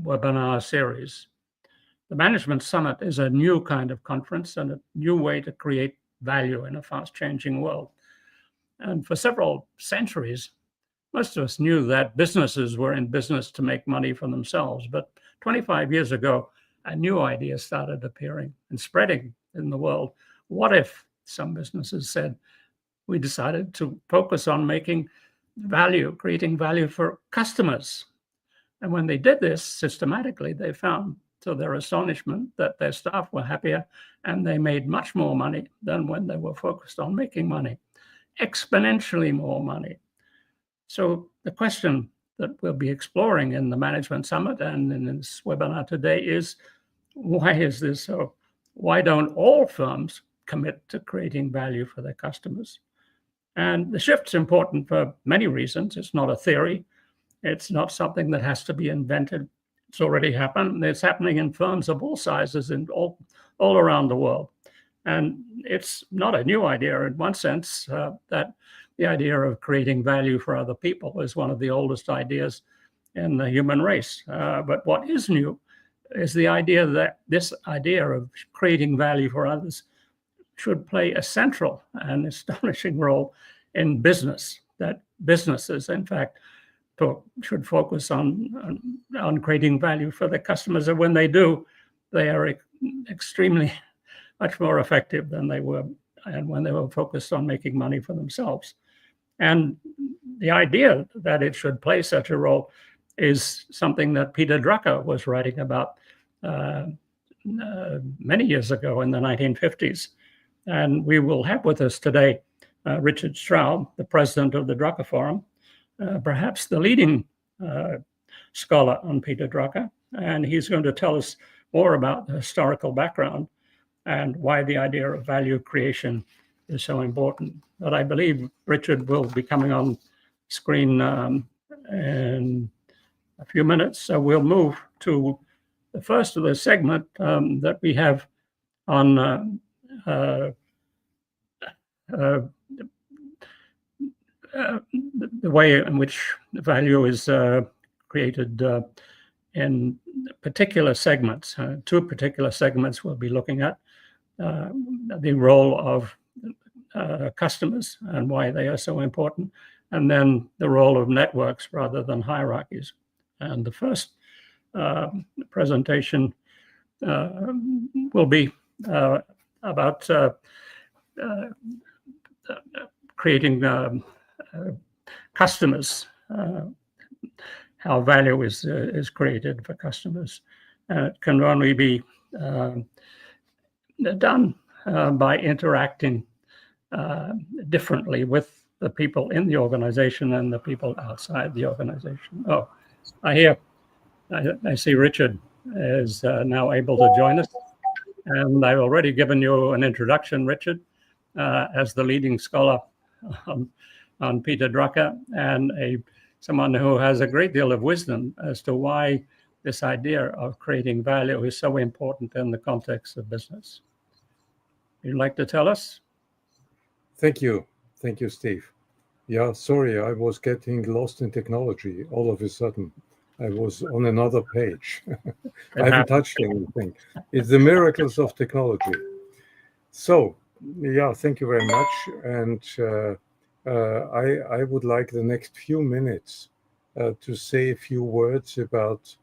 webinar series. The Management Summit is a new kind of conference and a new way to create value in a fast-changing world. And for several centuries, most of us knew that businesses were in business to make money for themselves. But 25 years ago, a new idea started appearing and spreading in the world. What if, some businesses said, we decided to focus on making value, creating value for customers? And when they did this systematically, they found, to their astonishment, that their staff were happier and they made much more money than when they were focused on making money, exponentially more money. So the question that we'll be exploring in the Management Summit and in this webinar today is, why is this so? Why don't all firms commit to creating value for their customers? And the shift's important for many reasons. It's not a theory. It's not something that has to be invented. It's already happened. It's happening in firms of all sizes and all around the world. And it's not a new idea in one sense, that the idea of creating value for other people is one of the oldest ideas in the human race. But what is new is the idea that this idea of creating value for others should play a central and astonishing role in business, that businesses, in fact, should focus on creating value for their customers. And when they do, they are extremely much more effective than they were and when they were focused on making money for themselves. And the idea that it should play such a role is something that Peter Drucker was writing about many years ago in the 1950s. And we will have with us today Richard Straub, the president of the Drucker Forum, perhaps the leading scholar on Peter Drucker. And he's going to tell us more about the historical background and why the idea of value creation is so important. But I believe Richard will be coming on screen in a few minutes. So we'll move to the first of the segment that we have on the way in which value is created in particular segments. Two particular segments we'll be looking at. The role of customers and why they are so important, and then the role of networks rather than hierarchies. And the first presentation will be about creating customers, how value is created for customers. And it can only be done by interacting differently with the people in the organization and the people outside the organization. Oh, I see Richard is now able to join us. And I've already given you an introduction, Richard, as the leading scholar on Peter Drucker and someone who has a great deal of wisdom as to why this idea of creating value is so important in the context of business. You'd like to tell us? Thank you. Thank you, Steve. Yeah, sorry, I was getting lost in technology all of a sudden. I was on another page. I haven't touched anything. It's the miracles of technology. So, yeah, thank you very much. And I would like the next few minutes to say a few words about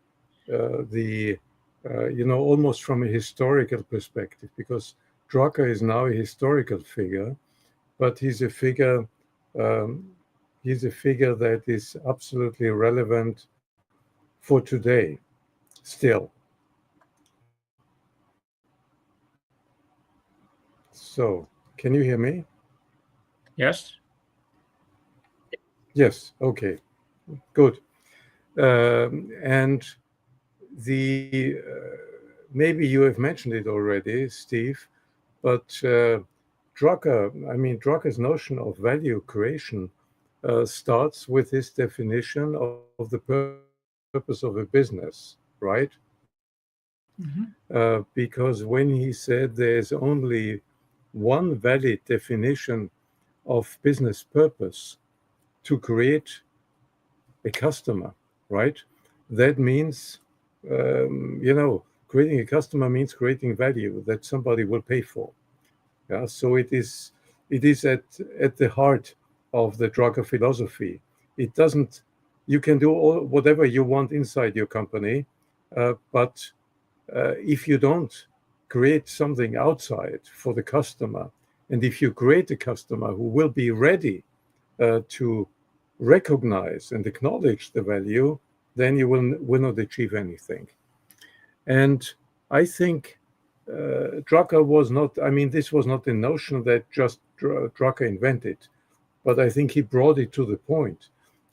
almost from a historical perspective, because Drucker is now a historical figure, but he's a figure that is absolutely relevant for today, still. So, can you hear me? Yes. Yes, okay, good. And maybe you have mentioned it already, Steve, but Drucker's notion of value creation starts with his definition of the purpose of a business, right? Mm-hmm. Because when he said there's only one valid definition of business purpose, to create a customer, right? That means creating a customer means creating value that somebody will pay for. Yeah, so it is at the heart of the Drucker philosophy. It doesn't. You can do whatever you want inside your company, but if you don't create something outside for the customer, and if you create a customer who will be ready to recognize and acknowledge the value, then you will not achieve anything. And I think Drucker was not, I mean, this was not a notion that just Drucker invented, but I think he brought it to the point,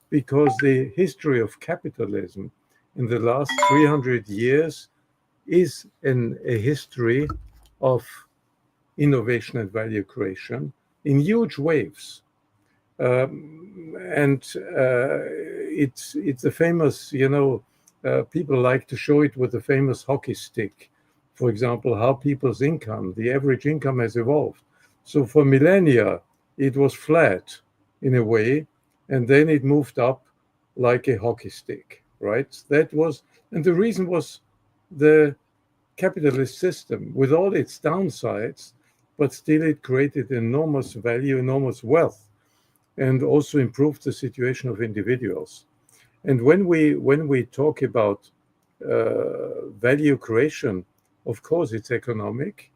because the history of capitalism in the last 300 years is a history of innovation and value creation in huge waves. And it's a famous, people like to show it with a famous hockey stick. For example, how people's income, the average income, has evolved. So for millennia, it was flat in a way, and then it moved up like a hockey stick, right? And the reason was the capitalist system with all its downsides, but still it created enormous value, enormous wealth, and also improved the situation of individuals. And when we talk about value creation, of course, it's economic,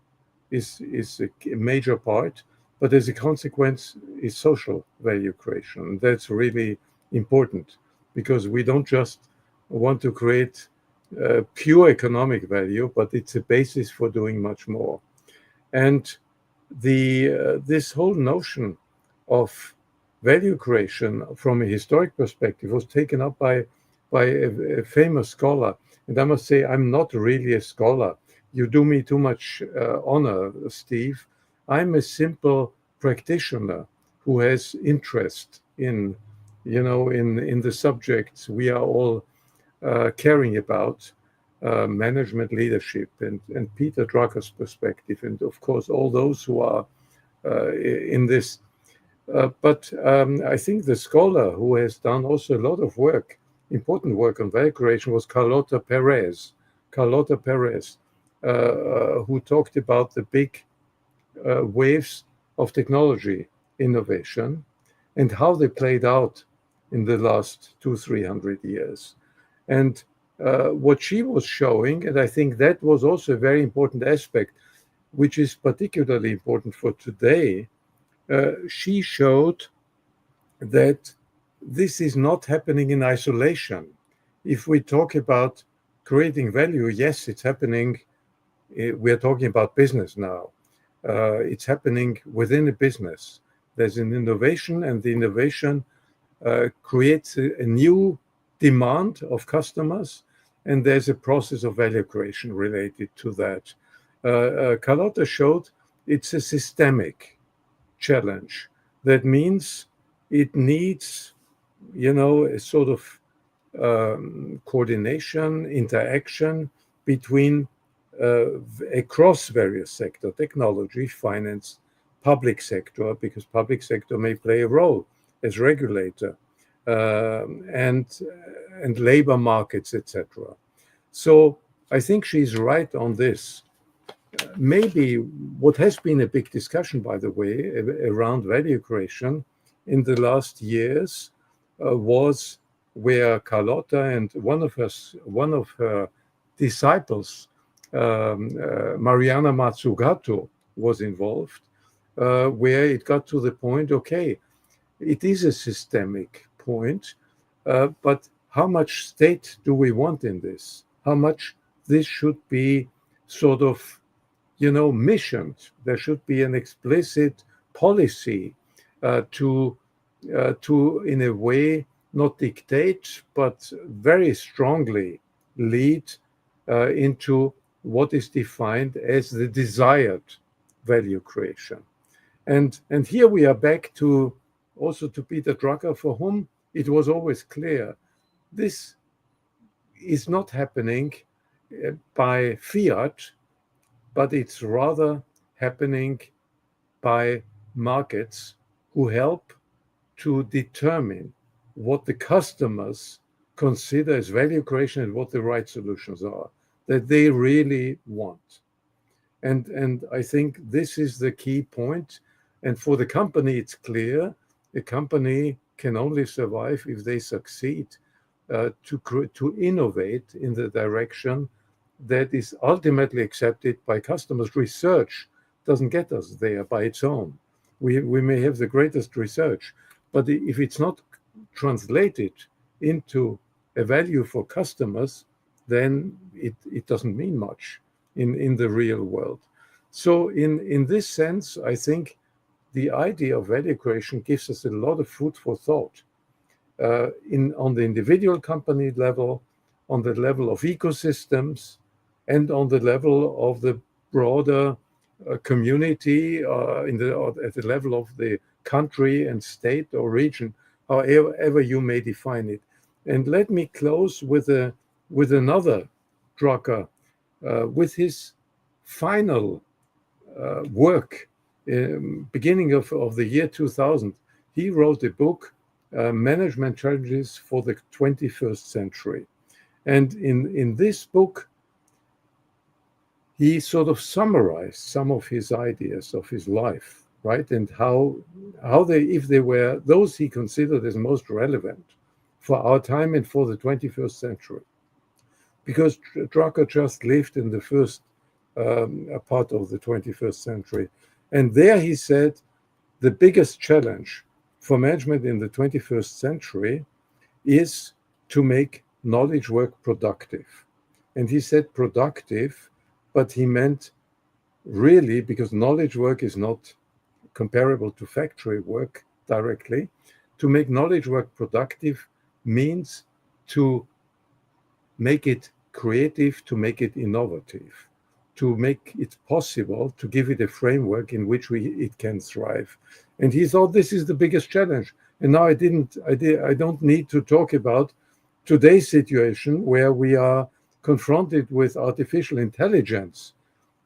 is a major part, but as a consequence is social value creation. And that's really important, because we don't just want to create pure economic value, but it's a basis for doing much more. And this whole notion of value creation from a historic perspective was taken up by a famous scholar. And I must say, I'm not really a scholar. You do me too much honor, Steve. I'm a simple practitioner who has interest in the subjects we are all caring about, management, leadership, and Peter Drucker's perspective, and of course all those who are in this. But I think the scholar who has done also a lot of work, important work on value creation, was Carlota Perez, who talked about the big waves of technology innovation and how they played out in the last 200-300 years. And what she was showing, and I think that was also a very important aspect, which is particularly important for today, she showed that this is not happening in isolation. If we talk about creating value, yes, it's happening. We're talking about business now. It's happening within a business. There's an innovation, and the innovation creates a new demand of customers, and there's a process of value creation related to that. Carlota showed it's a systemic challenge. That means it needs, a sort of coordination, interaction between across various sectors, technology, finance, public sector, because public sector may play a role as regulator, and labor markets, etc. So I think she's right on this. Maybe what has been a big discussion, by the way, around value creation in the last years was where Carlota and one of her disciples, Mariana Mazzucato, was involved, where it got to the point, okay, it is a systemic point, but how much state do we want in this? How much this should be sort of, missioned? There should be an explicit policy to, in a way, not dictate, but very strongly lead into what is defined as the desired value creation. And here we are back to Peter Drucker, for whom it was always clear this is not happening by fiat, but it's rather happening by markets who help to determine what the customers consider as value creation and what the right solutions are that they really want. And I think this is the key point. And for the company, it's clear a company can only survive if they succeed to innovate in the direction that is ultimately accepted by customers. Research doesn't get us there by its own. We may have the greatest research, but if it's not translated into a value for customers, then it doesn't mean much in the real world. So in this sense, I think the idea of value creation gives us a lot of food for thought on the individual company level, on the level of ecosystems, and on the level of the broader community, at the level of the country and state or region, however you may define it. And let me close with another Drucker, with his final work, beginning of the year 2000. He wrote a book, Management Challenges for the 21st Century. And in this book, he sort of summarized some of his ideas of his life, right? And how they, if they were those he considered as most relevant for our time and for the 21st century. Because Drucker just lived in the first part of the 21st century. And there he said, the biggest challenge for management in the 21st century is to make knowledge work productive. And he said productive, but he meant really, because knowledge work is not comparable to factory work directly, to make knowledge work productive means to make it creative, to make it innovative, to make it possible, to give it a framework in which it can thrive. And he thought this is the biggest challenge. And now I don't need to talk about today's situation where we are confronted with artificial intelligence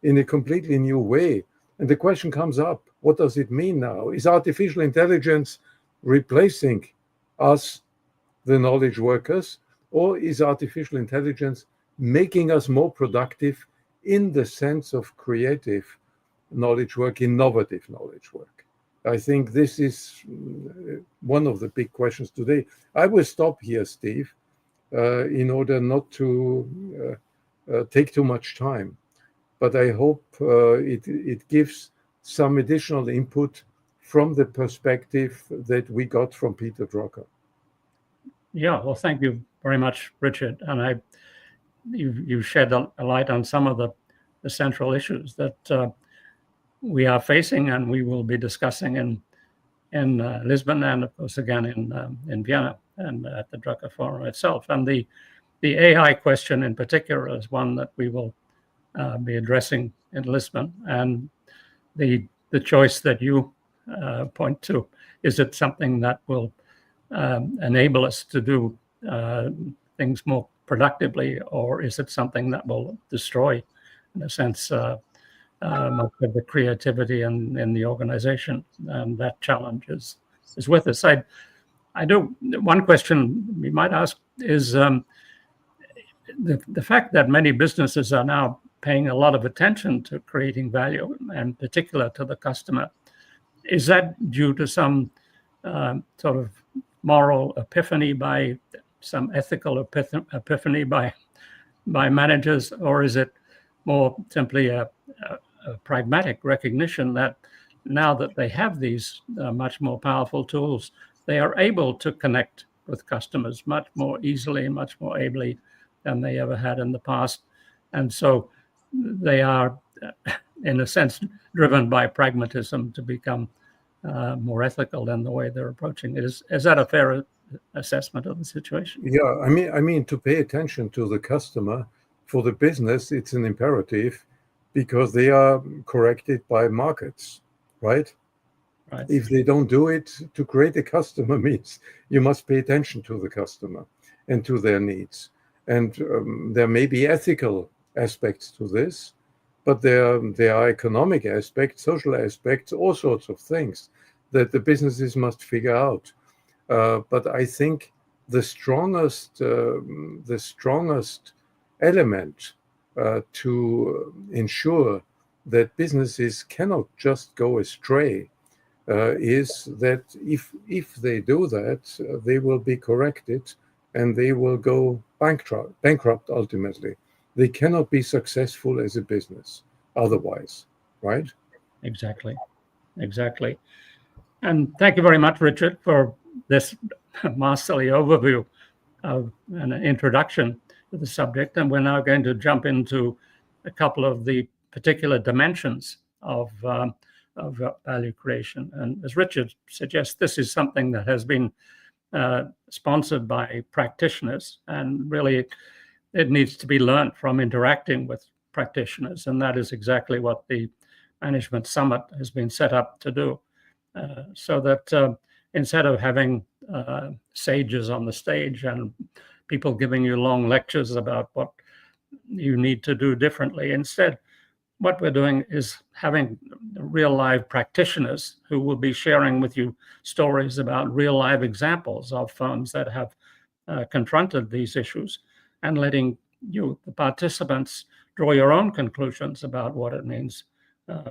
in a completely new way. And the question comes up, what does it mean now? Is artificial intelligence replacing us, the knowledge workers, or is artificial intelligence making us more productive in the sense of creative knowledge work, innovative knowledge work? I think this is one of the big questions today. I will stop here, Steve, in order not to take too much time. But I hope it gives some additional input from the perspective that we got from Peter Drucker. Yeah, well, thank you very much, Richard. And you shed a light on some of the central issues that we are facing, and we will be discussing in Lisbon, and of course again in Vienna and at the Drucker Forum itself. And the AI question in particular is one that we will be addressing in Lisbon. And the choice that you point to, is it something that will enable us to do things more productively, or is it something that will destroy, in a sense, much of the creativity in the organization? And that challenge is with us. I do. One question we might ask is the fact that many businesses are now paying a lot of attention to creating value, and in particular to the customer. Is that due to some sort of moral epiphany, by some ethical epiphany by managers, or is it more simply a pragmatic recognition that now that they have these much more powerful tools, they are able to connect with customers much more easily and much more ably than they ever had in the past? And so they are, in a sense, driven by pragmatism to become more ethical in the way they're approaching it. Is that a fair assessment of the situation? Yeah, I mean, to pay attention to the customer for the business, it's an imperative, because they are corrected by markets, right? Right. If they don't do it, to create a customer means you must pay attention to the customer and to their needs. And there may be ethical aspects to this, but there are economic aspects, social aspects, all sorts of things that the businesses must figure out. But I think the strongest element to ensure that businesses cannot just go astray is that if they do that, they will be corrected and they will go bankrupt ultimately. They cannot be successful as a business otherwise, right? Exactly. And thank you very much, Richard, for this masterly overview of an introduction to the subject. And we're now going to jump into a couple of the particular dimensions of value creation. And as Richard suggests, this is something that has been sponsored by practitioners, and really it needs to be learned from interacting with practitioners. And that is exactly what the Management Summit has been set up to do. So that instead of having sages on the stage and people giving you long lectures about what you need to do differently, instead, what we're doing is having real live practitioners who will be sharing with you stories about real live examples of firms that have confronted these issues, and letting you, the participants, draw your own conclusions about what it means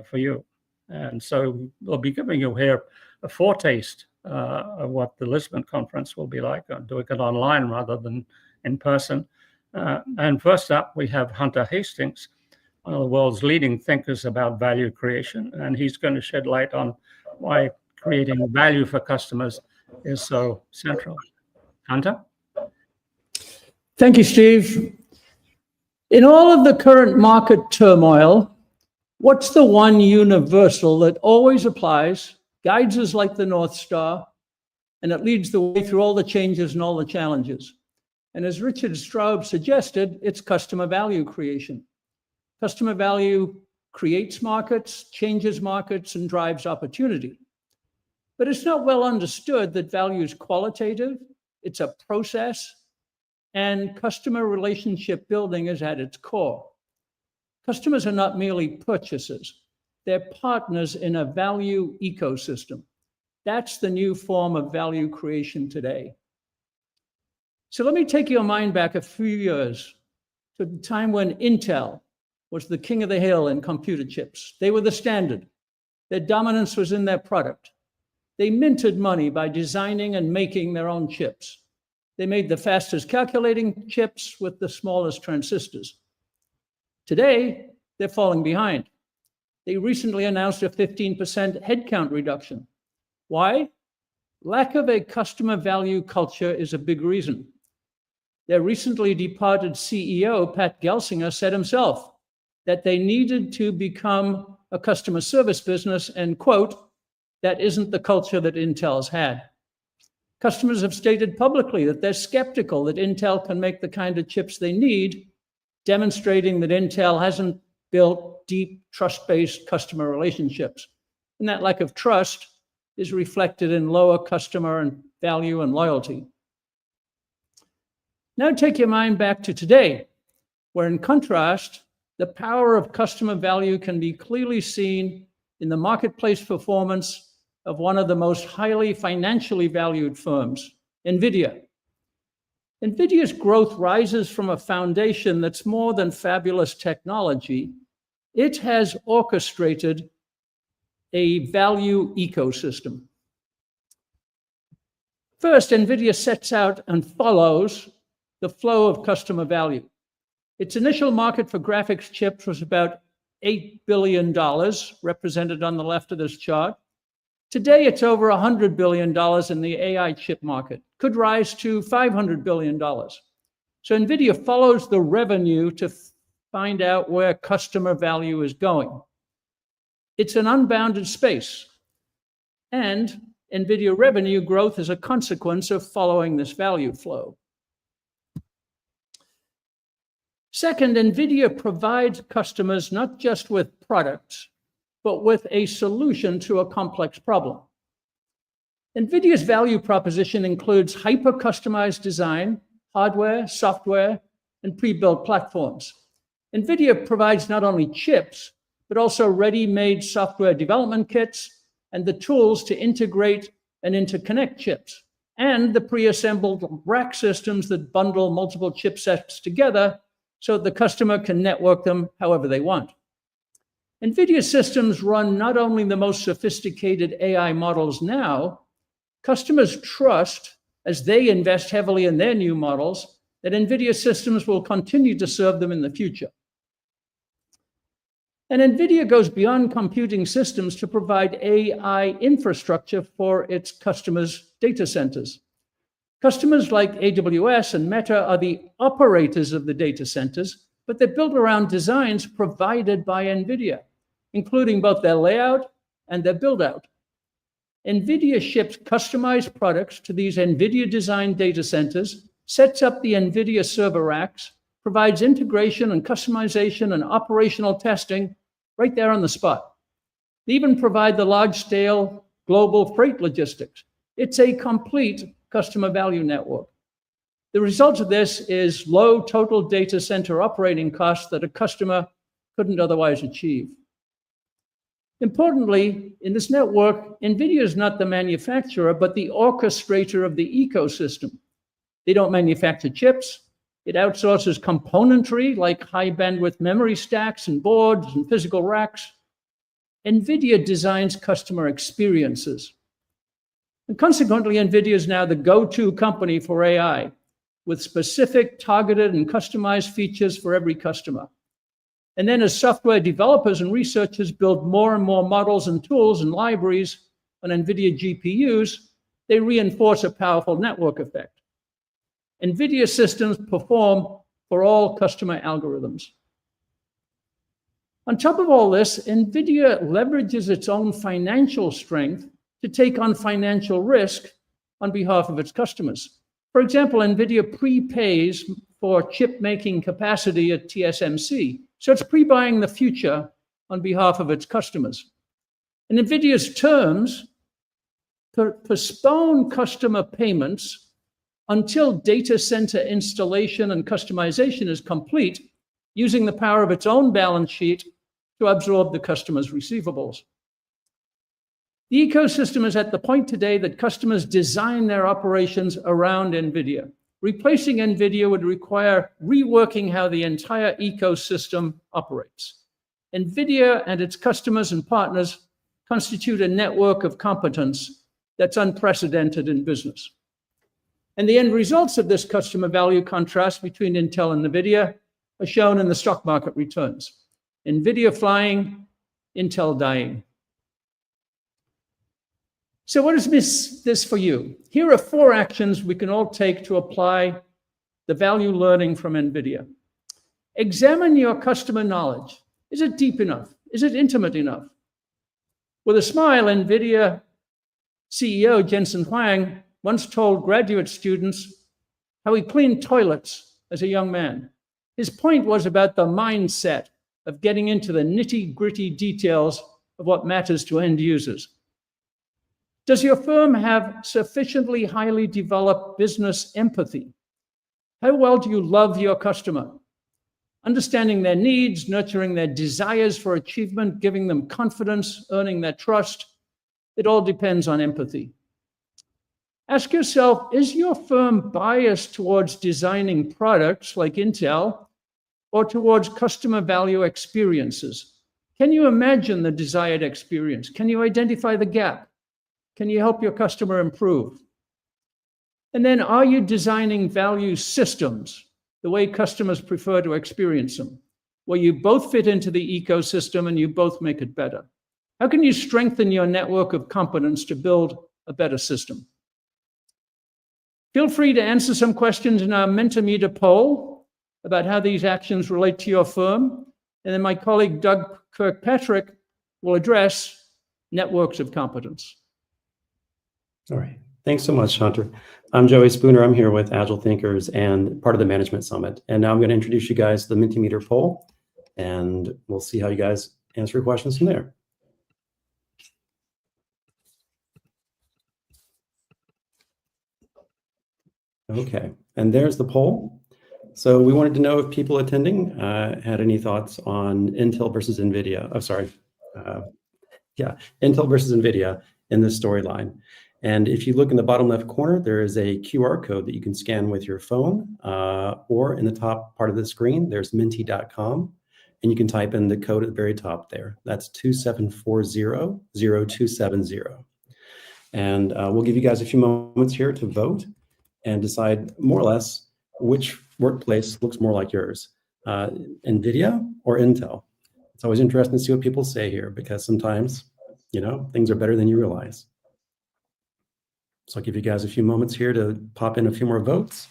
for you. And so we'll be giving you here a foretaste of what the Lisbon conference will be like, doing it online rather than in person. And first up, we have Hunter Hastings, one of the world's leading thinkers about value creation, and he's going to shed light on why creating value for customers is so central. Hunter? Thank you, Steve. In all of the current market turmoil, what's the one universal that always applies, guides us like the North Star, and it leads the way through all the changes and all the challenges? And as Richard Straub suggested, it's customer value creation. Customer value creates markets, changes markets, and drives opportunity. But it's not well understood that value is qualitative, it's a process, and customer relationship building is at its core. Customers are not merely purchasers, they're partners in a value ecosystem. That's the new form of value creation today. So let me take your mind back a few years to the time when Intel was the king of the hill in computer chips. They were the standard. Their dominance was in their product. They minted money by designing and making their own chips. They made the fastest calculating chips with the smallest transistors. Today, they're falling behind. They recently announced a 15% headcount reduction. Why? Lack of a customer value culture is a big reason. Their recently departed CEO, Pat Gelsinger, said himself that they needed to become a customer service business, and quote, that isn't the culture that Intel's had. Customers have stated publicly that they're skeptical that Intel can make the kind of chips they need, demonstrating that Intel hasn't built deep, trust-based customer relationships. And that lack of trust is reflected in lower customer and value and loyalty. Now take your mind back to today, where in contrast, the power of customer value can be clearly seen in the marketplace performance of one of the most highly financially valued firms, NVIDIA. NVIDIA's growth rises from a foundation that's more than fabulous technology. It has orchestrated a value ecosystem. First, NVIDIA sets out and follows the flow of customer value. Its initial market for graphics chips was about $8 billion, represented on the left of this chart. Today, it's over $100 billion in the AI chip market, could rise to $500 billion. So NVIDIA follows the revenue to find out where customer value is going. It's an unbounded space, and NVIDIA revenue growth is a consequence of following this value flow. Second, NVIDIA provides customers not just with products, but with a solution to a complex problem. NVIDIA's value proposition includes hyper-customized design, hardware, software, and pre-built platforms. NVIDIA provides not only chips, but also ready-made software development kits and the tools to integrate and interconnect chips. and the pre-assembled rack systems that bundle multiple chipsets together so the customer can network them however they want. NVIDIA systems run not only the most sophisticated AI models now, customers trust, as they invest heavily in their new models, that NVIDIA systems will continue to serve them in the future. And NVIDIA goes beyond computing systems to provide AI infrastructure for its customers' data centers. Customers like AWS and Meta are the operators of the data centers, but they're built around designs provided by NVIDIA, including both their layout and their build-out. NVIDIA ships customized products to these NVIDIA-designed data centers, sets up the NVIDIA server racks, provides integration and customization and operational testing right there on the spot. They even provide the large-scale global freight logistics. It's a complete customer value network. The result of this is low total data center operating costs that a customer couldn't otherwise achieve. Importantly, in this network, NVIDIA is not the manufacturer, but the orchestrator of the ecosystem. They don't manufacture chips. It outsources componentry like high bandwidth memory stacks and boards and physical racks. NVIDIA designs customer experiences. And consequently, NVIDIA is now the go-to company for AI, with specific, targeted, and customized features for every customer. And then as software developers and researchers build more and more models and tools and libraries on NVIDIA GPUs, they reinforce a powerful network effect. NVIDIA systems perform for all customer algorithms. On top of all this, NVIDIA leverages its own financial strength to take on financial risk on behalf of its customers. For example, NVIDIA prepays for chip-making capacity at TSMC, so it's pre-buying the future on behalf of its customers. And NVIDIA's terms postpone customer payments until data center installation and customization is complete, using the power of its own balance sheet to absorb the customer's receivables. The ecosystem is at the point today that customers design their operations around NVIDIA. Replacing NVIDIA would require reworking how the entire ecosystem operates. NVIDIA and its customers and partners constitute a network of competence that's unprecedented in business. And the end results of this customer value contrast between Intel and NVIDIA are shown in the stock market returns. NVIDIA flying, Intel dying. So what is this for you? Here are 4 actions we can all take to apply the value learning from NVIDIA. Examine your customer knowledge. Is it deep enough? Is it intimate enough? With a smile, NVIDIA CEO Jensen Huang once told graduate students how he cleaned toilets as a young man. His point was about the mindset of getting into the nitty-gritty details of what matters to end users. Does your firm have sufficiently highly developed business empathy? How well do you love your customer? Understanding their needs, nurturing their desires for achievement, giving them confidence, earning their trust. It all depends on empathy. Ask yourself, is your firm biased towards designing products like Intel or towards customer value experiences? Can you imagine the desired experience? Can you identify the gap? Can you help your customer improve? And then, are you designing value systems the way customers prefer to experience them, where you both fit into the ecosystem and you both make it better? How can you strengthen your network of competence to build a better system? Feel free to answer some questions in our Mentimeter poll about how these actions relate to your firm. And then my colleague, Doug Kirkpatrick, will address networks of competence. All right. Thanks so much, Hunter. I'm Joey Spooner. I'm here with Agile Thinkers and part of the Management Summit. And now I'm going to introduce you guys to the Mentimeter poll, and we'll see how you guys answer questions from there. Okay, and there's the poll. So we wanted to know if people attending had any thoughts on Intel versus NVIDIA. Oh, sorry. Intel versus NVIDIA in this storyline. And if you look in the bottom left corner, there is a QR code that you can scan with your phone, or in the top part of the screen, there's minty.com, and you can type in the code at the very top there. That's 2740-0270. And we'll give you guys a few moments here to vote and decide more or less which workplace looks more like yours, NVIDIA or Intel. It's always interesting to see what people say here, because sometimes, things are better than you realize. So I'll give you guys a few moments here to pop in a few more votes,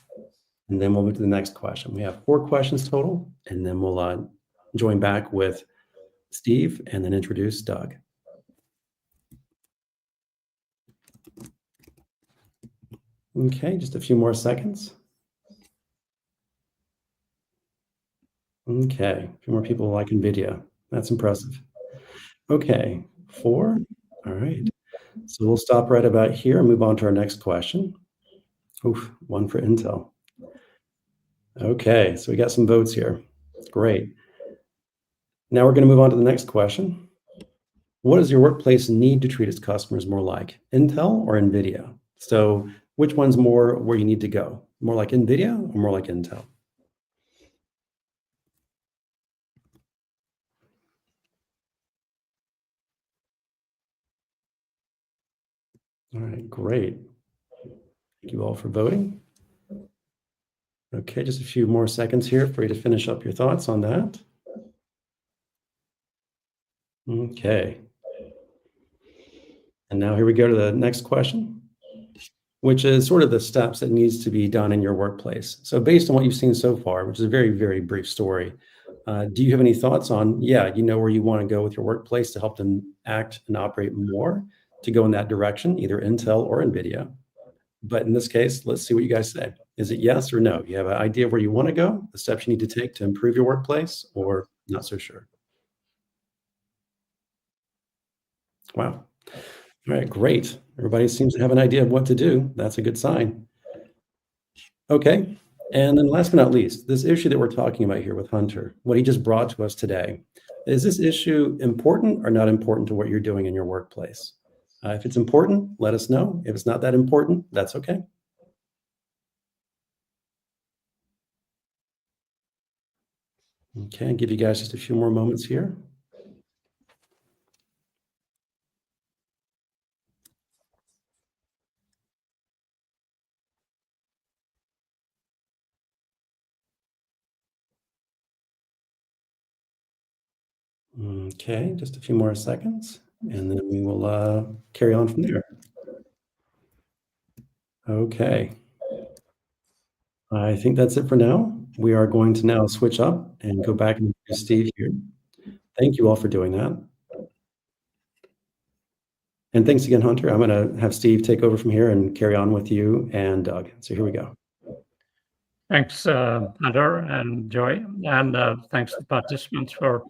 and then we'll move to the next question. We have 4 questions total, and then we'll join back with Steve and then introduce Doug. Okay, just a few more seconds. Okay, a few more people like NVIDIA. That's impressive. Okay, 4. All right. So we'll stop right about here and move on to our next question. Oof, 1 for Intel. Okay, so we got some votes here. Great. Now we're going to move on to the next question. What does your workplace need to treat its customers more like, Intel or NVIDIA? So which one's more where you need to go? More like NVIDIA or more like Intel? All right, great. Thank you all for voting. Okay, just a few more seconds here for you to finish up your thoughts on that. Okay. And now here we go to the next question, which is sort of the steps that needs to be done in your workplace. So based on what you've seen so far, which is a very, very brief story, do you have any thoughts on, where you want to go with your workplace to help them act and operate more to go in that direction, either Intel or NVIDIA? But in this case, let's see what you guys say. Is it yes or no? You have an idea of where you want to go, the steps you need to take to improve your workplace, or not so sure? Wow. All right, great. Everybody seems to have an idea of what to do. That's a good sign. Okay. And then last but not least, this issue that we're talking about here with Hunter, what he just brought to us today, is this issue important or not important to what you're doing in your workplace? If it's important, let us know. If it's not that important, that's okay. Okay, I'll give you guys just a few more moments here. Okay, just a few more seconds, and then we will carry on from there. Okay. I think that's it for now. We are going to now switch up and go back and introduce Steve here. Thank you all for doing that. And thanks again, Hunter. I'm going to have Steve take over from here and carry on with you and Doug. So here we go. Thanks, Hunter and Joy, and thanks to participants for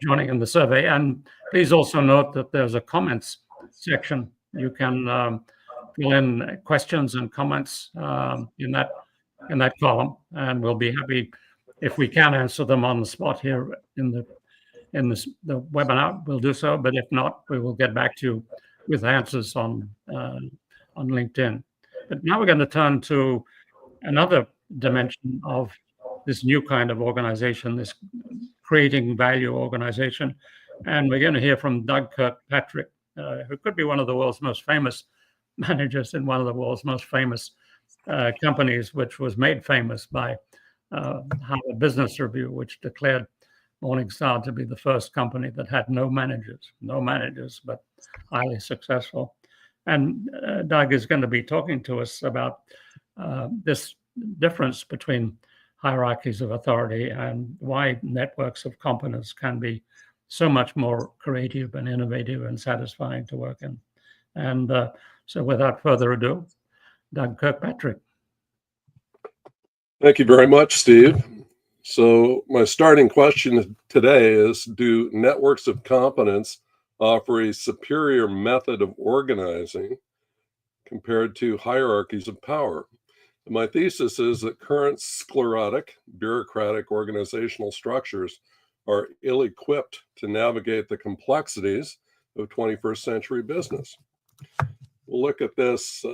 joining in the survey. And please also note that there's a comments section. You can fill in questions and comments in that column, and we'll be happy if we can answer them on the spot here in the webinar. We'll do so, but if not, we will get back to you with answers on LinkedIn. But now we're going to turn to another dimension of this new kind of organization, this creating value organization. And we're going to hear from Doug Kirkpatrick, who could be one of the world's most famous managers in one of the world's most famous companies, which was made famous by Harvard Business Review, which declared Morningstar to be the first company that had no managers, but highly successful. And Doug is going to be talking to us about this difference between hierarchies of authority and why networks of competence can be so much more creative and innovative and satisfying to work in. And so without further ado, Doug Kirkpatrick. Thank you very much, Steve. So my starting question today is, do networks of competence offer a superior method of organizing compared to hierarchies of power? And my thesis is that current sclerotic, bureaucratic organizational structures are ill-equipped to navigate the complexities of 21st century business. We'll look at this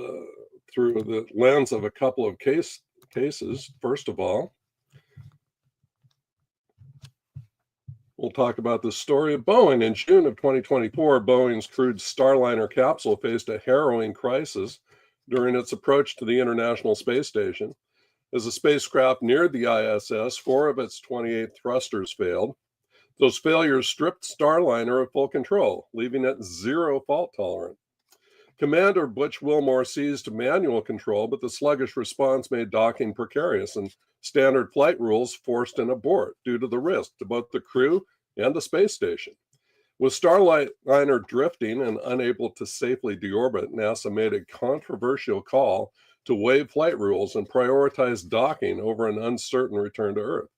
through the lens of a couple of cases. First of all, we'll talk about the story of Boeing. In June of 2024, Boeing's crewed Starliner capsule faced a harrowing crisis during its approach to the International Space Station. As the spacecraft neared the ISS, 4 of its 28 thrusters failed. Those failures stripped Starliner of full control, leaving it zero fault tolerant. Commander Butch Wilmore seized manual control, but the sluggish response made docking precarious, and standard flight rules forced an abort due to the risk to both the crew and the space station. With Starliner drifting and unable to safely deorbit, NASA made a controversial call to waive flight rules and prioritize docking over an uncertain return to Earth.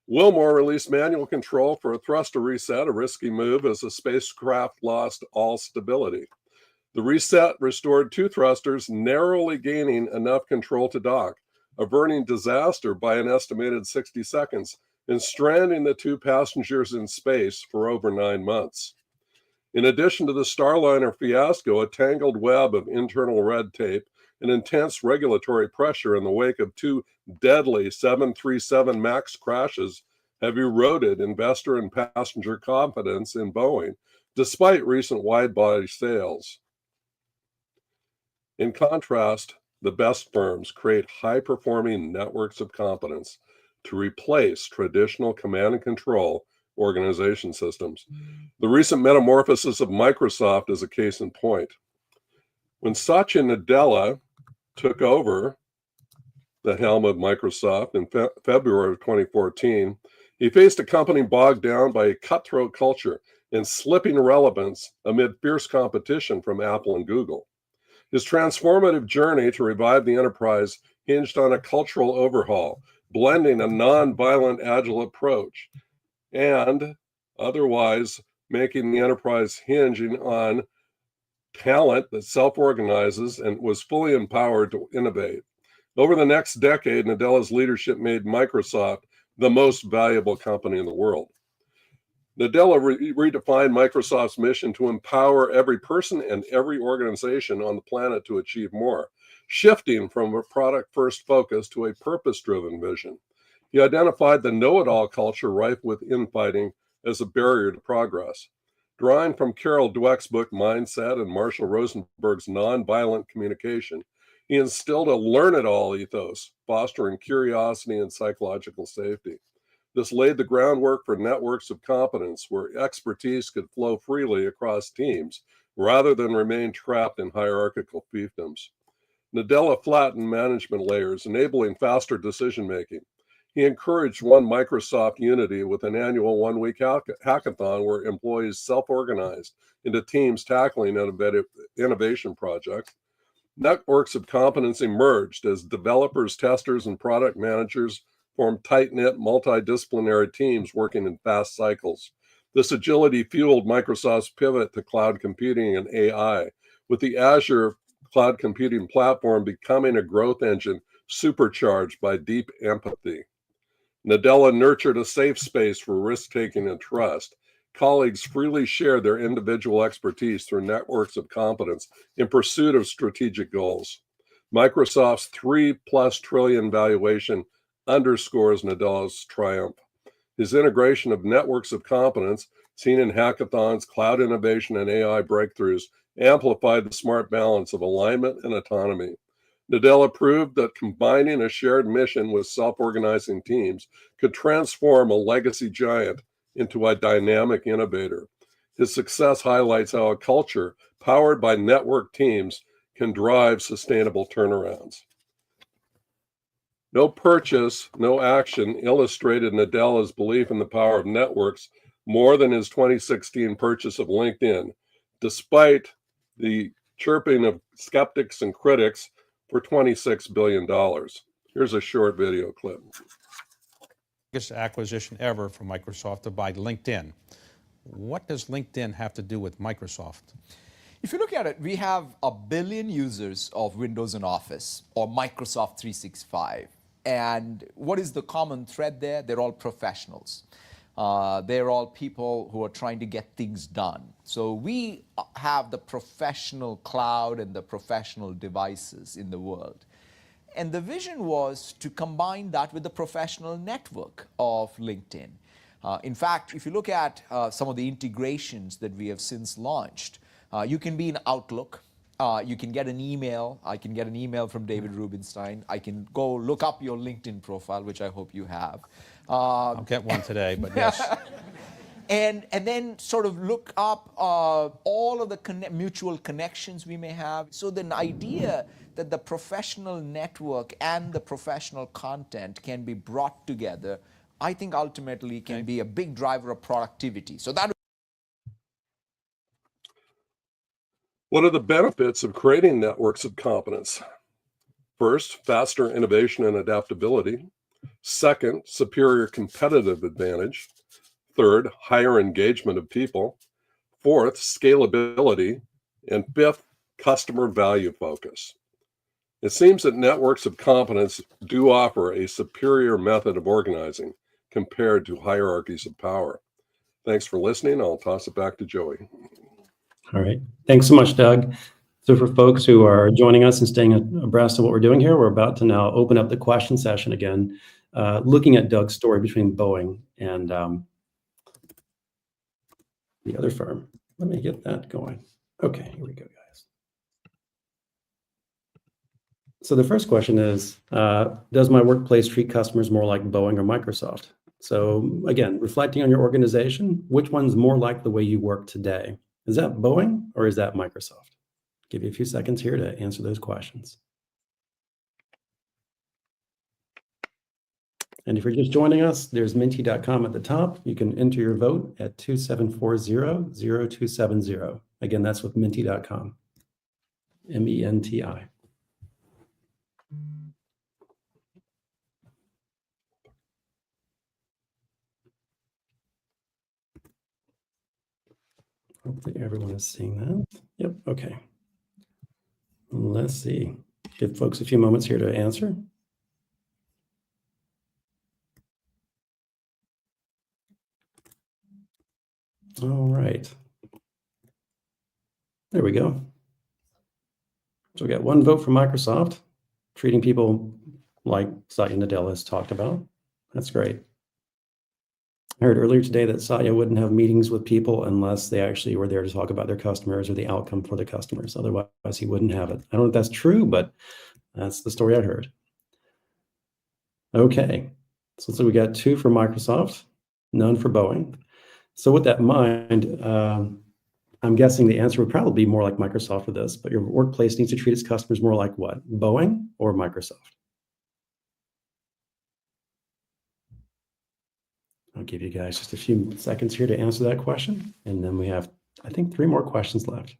Wilmore released manual control for a thruster reset, a risky move as the spacecraft lost all stability. The reset restored 2 thrusters, narrowly gaining enough control to dock, averting disaster by an estimated 60 seconds and stranding the 2 passengers in space for over 9 months. In addition to the Starliner fiasco, a tangled web of internal red tape and intense regulatory pressure in the wake of 2 deadly 737 MAX crashes have eroded investor and passenger confidence in Boeing, despite recent wide-body sales. In contrast, the best firms create high-performing networks of competence to replace traditional command and control organization systems. The recent metamorphosis of Microsoft is a case in point. When Satya Nadella took over the helm of Microsoft in February of 2014, he faced a company bogged down by a cutthroat culture and slipping relevance amid fierce competition from Apple and Google. His transformative journey to revive the enterprise hinged on a cultural overhaul, blending a non-violent agile approach and otherwise making the enterprise hinging on talent that self-organizes and was fully empowered to innovate. Over the next decade, Nadella's leadership made Microsoft the most valuable company in the world. Nadella redefined Microsoft's mission to empower every person and every organization on the planet to achieve more, shifting from a product-first focus to a purpose-driven vision. He identified the know-it-all culture rife with infighting as a barrier to progress. Drawing from Carol Dweck's book Mindset and Marshall Rosenberg's Nonviolent Communication, he instilled a learn-it-all ethos, fostering curiosity and psychological safety. This laid the groundwork for networks of competence where expertise could flow freely across teams rather than remain trapped in hierarchical fiefdoms. Nadella flattened management layers, enabling faster decision-making. He encouraged One Microsoft Unity with an annual one-week hackathon where employees self-organized into teams tackling innovation projects. Networks of competence emerged as developers, testers, and product managers formed tight-knit, multidisciplinary teams working in fast cycles. This agility fueled Microsoft's pivot to cloud computing and AI, with the Azure cloud computing platform becoming a growth engine supercharged by deep empathy. Nadella nurtured a safe space for risk-taking and trust. Colleagues freely shared their individual expertise through networks of competence in pursuit of strategic goals. Microsoft's $3+ trillion valuation underscores Nadella's triumph. His integration of networks of competence, seen in hackathons, cloud innovation, and AI breakthroughs, amplified the smart balance of alignment and autonomy. Nadella proved that combining a shared mission with self-organizing teams could transform a legacy giant into a dynamic innovator. His success highlights how a culture powered by network teams can drive sustainable turnarounds. No purchase, no action illustrated Nadella's belief in the power of networks more than his 2016 purchase of LinkedIn, despite the chirping of skeptics and critics for $26 billion. Here's a short video clip. Biggest acquisition ever for Microsoft to buy LinkedIn. What does LinkedIn have to do with Microsoft? If you look at it, we have 1 billion users of Windows and Office or Microsoft 365. And what is the common thread there? They're all professionals. They're all people who are trying to get things done. So we have the professional cloud and the professional devices in the world. And the vision was to combine that with the professional network of LinkedIn. In fact, if you look at some of the integrations that we have since launched, you can be in Outlook. You can get an email. I can get an email from David Rubenstein. I can go look up your LinkedIn profile, which I hope you have. I'll get one today, but yes. And then sort of look up all of the mutual connections we may have. So the idea that the professional network and the professional content can be brought together, I think ultimately can be a big driver of productivity. So that. What are the benefits of creating networks of competence? First, faster innovation and adaptability. Second, superior competitive advantage. Third, higher engagement of people. Fourth, scalability. And fifth, customer value focus. It seems that networks of competence do offer a superior method of organizing compared to hierarchies of power. Thanks for listening. I'll toss it back to Joey. All right. Thanks so much, Doug. So for folks who are joining us and staying abreast of what we're doing here, we're about to now open up the question session again, looking at Doug's story between Boeing and the other firm. Let me get that going. Okay, here we go, guys. So the first question is, does my workplace treat customers more like Boeing or Microsoft? So again, reflecting on your organization, which one's more like the way you work today? Is that Boeing or is that Microsoft? Give you a few seconds here to answer those questions. And if you're just joining us, there's menti.com at the top. You can enter your vote at 2740-0270. Again, that's with menti.com, MENTI. Hopefully everyone is seeing that. Yep, okay. Let's see. Give folks a few moments here to answer. All right. There we go. So we got one vote for Microsoft, treating people like Satya Nadella has talked about. That's great. I heard earlier today that Satya wouldn't have meetings with people unless they actually were there to talk about their customers or the outcome for the customers. Otherwise, he wouldn't have it. I don't know if that's true, but that's the story I heard. Okay, so we got 2 for Microsoft, none for Boeing. So with that in mind, I'm guessing the answer would probably be more like Microsoft for this, but your workplace needs to treat its customers more like what? Boeing or Microsoft? I'll give you guys just a few seconds here to answer that question. And then we have, I think, 3 more questions left.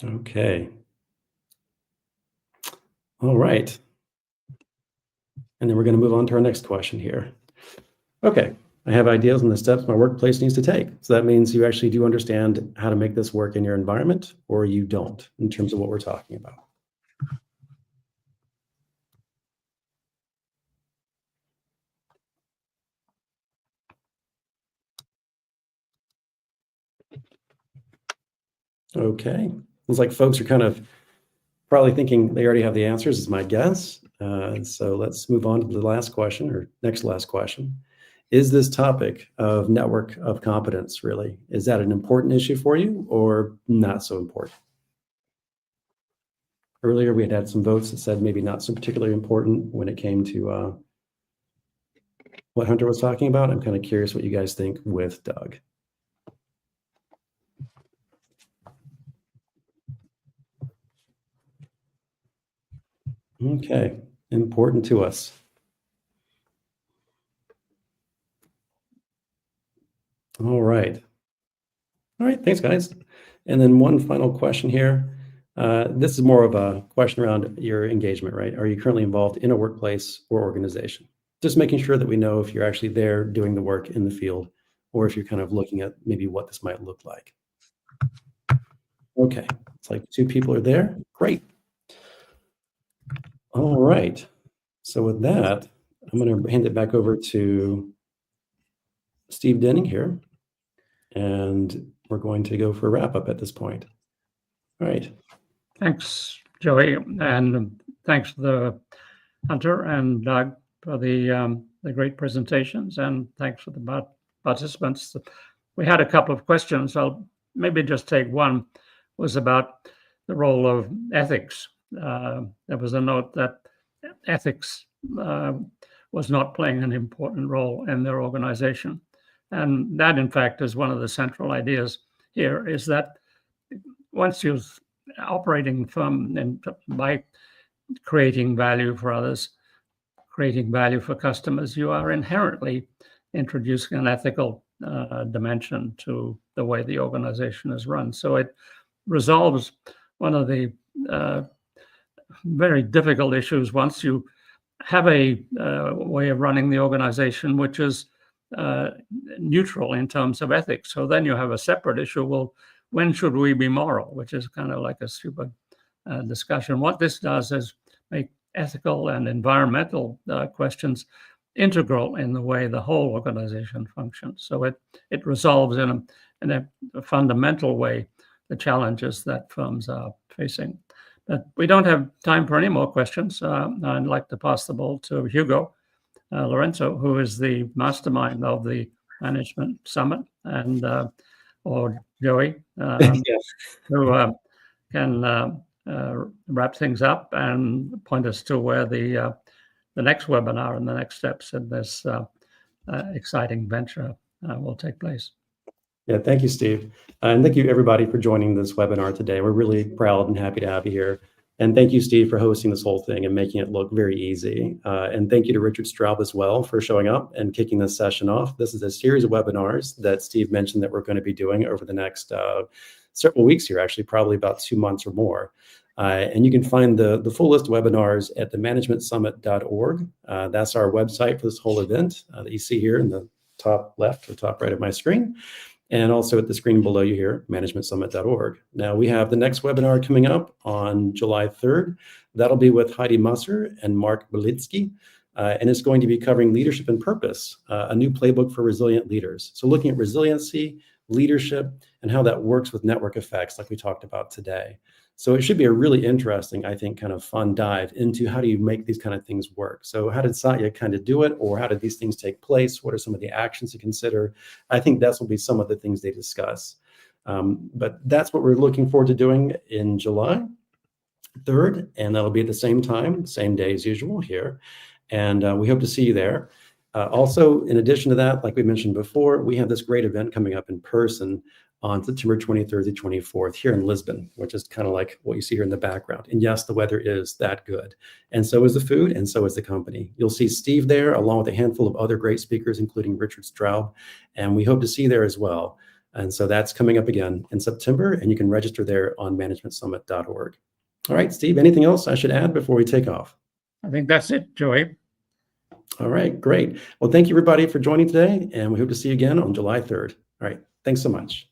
Okay. All right. And then we're going to move on to our next question here. Okay. I have ideas on the steps my workplace needs to take. So that means you actually do understand how to make this work in your environment, or you don't, in terms of what we're talking about. Okay. Looks like folks are kind of probably thinking they already have the answers, is my guess. So let's move on to the last question, or next last question. Is this topic of network of competence really, is that an important issue for you or not so important? Earlier, we had some votes that said maybe not so particularly important when it came to what Hunter was talking about. I'm kind of curious what you guys think with Doug. Okay, important to us. All right. All right, thanks, guys. And then one final question here. This is more of a question around your engagement, right? Are you currently involved in a workplace or organization? Just making sure that we know if you're actually there doing the work in the field, or if you're kind of looking at maybe what this might look like. Okay, It's like 2 people are there. Great. All right. So with that, I'm going to hand it back over to Steve Denning here, and we're going to go for a wrap up at this point. All right. Thanks, Joey, and thanks to the Hunter and Doug for the great presentations, and thanks for the participants. We had a couple of questions. I'll maybe just take one. Was about the role of ethics. There was a note that ethics was not playing an important role in their organization. And that, in fact, is one of the central ideas here, is that once you're operating firm and by creating value for others, creating value for customers, you are inherently introducing an ethical dimension to the way the organization is run. So it resolves one of the very difficult issues once you have a way of running the organization which is neutral in terms of ethics. So then you have a separate issue. Well, when should we be moral? Which is kind of like a stupid discussion. What this does is make ethical and environmental questions integral in the way the whole organization functions. So it resolves in a fundamental way the challenges that firms are facing. But we don't have time for any more questions. I'd like to pass the ball to Hugo Lorenzo, who is the mastermind of the Management Summit, and or Joey, who can wrap things up and point us to where the next webinar and the next steps in this exciting venture will take place. Yeah, thank you, Steve. And thank you, everybody, for joining this webinar today. We're really proud and happy to have you here. And thank you, Steve, for hosting this whole thing and making it look very easy. And thank you to Richard Straub as well for showing up and kicking this session off. This is a series of webinars that Steve mentioned that we're going to be doing over the next several weeks here, actually, probably about 2 months or more. And you can find the full list of webinars at themanagementsummit.org. That's our website for this whole event that you see here in the top left or top right of my screen. And also at the screen below you here, managementsummit.org. Now we have the next webinar coming up on July 3rd. That'll be with Heidi Musser and Mark Belitsky. And it's going to be covering leadership and purpose, a new playbook for resilient leaders. So looking at resiliency, leadership, and how that works with network effects like we talked about today. So it should be a really interesting, I think, kind of fun dive into how do you make these kind of things work. So how did Satya kind of do it, or how did these things take place? What are some of the actions to consider? I think that will be some of the things they discuss. But that's what we're looking forward to doing in July 3rd, and that'll be at the same time, same day as usual here. And we hope to see you there. Also, in addition to that, like we mentioned before, we have this great event coming up in person on September 23rd to 24th here in Lisbon, which is kind of like what you see here in the background. And yes, the weather is that good. And so is the food, and so is the company. You'll see Steve there, along with a handful of other great speakers, including Richard Straub, and we hope to see you there as well. And so that's coming up again in September, and you can register there on managementsummit.org. All right, Steve, anything else I should add before we take off? I think that's it, Joey. All right, great. Well, thank you, everybody, for joining today, and we hope to see you again on July 3rd. All right, thanks so much.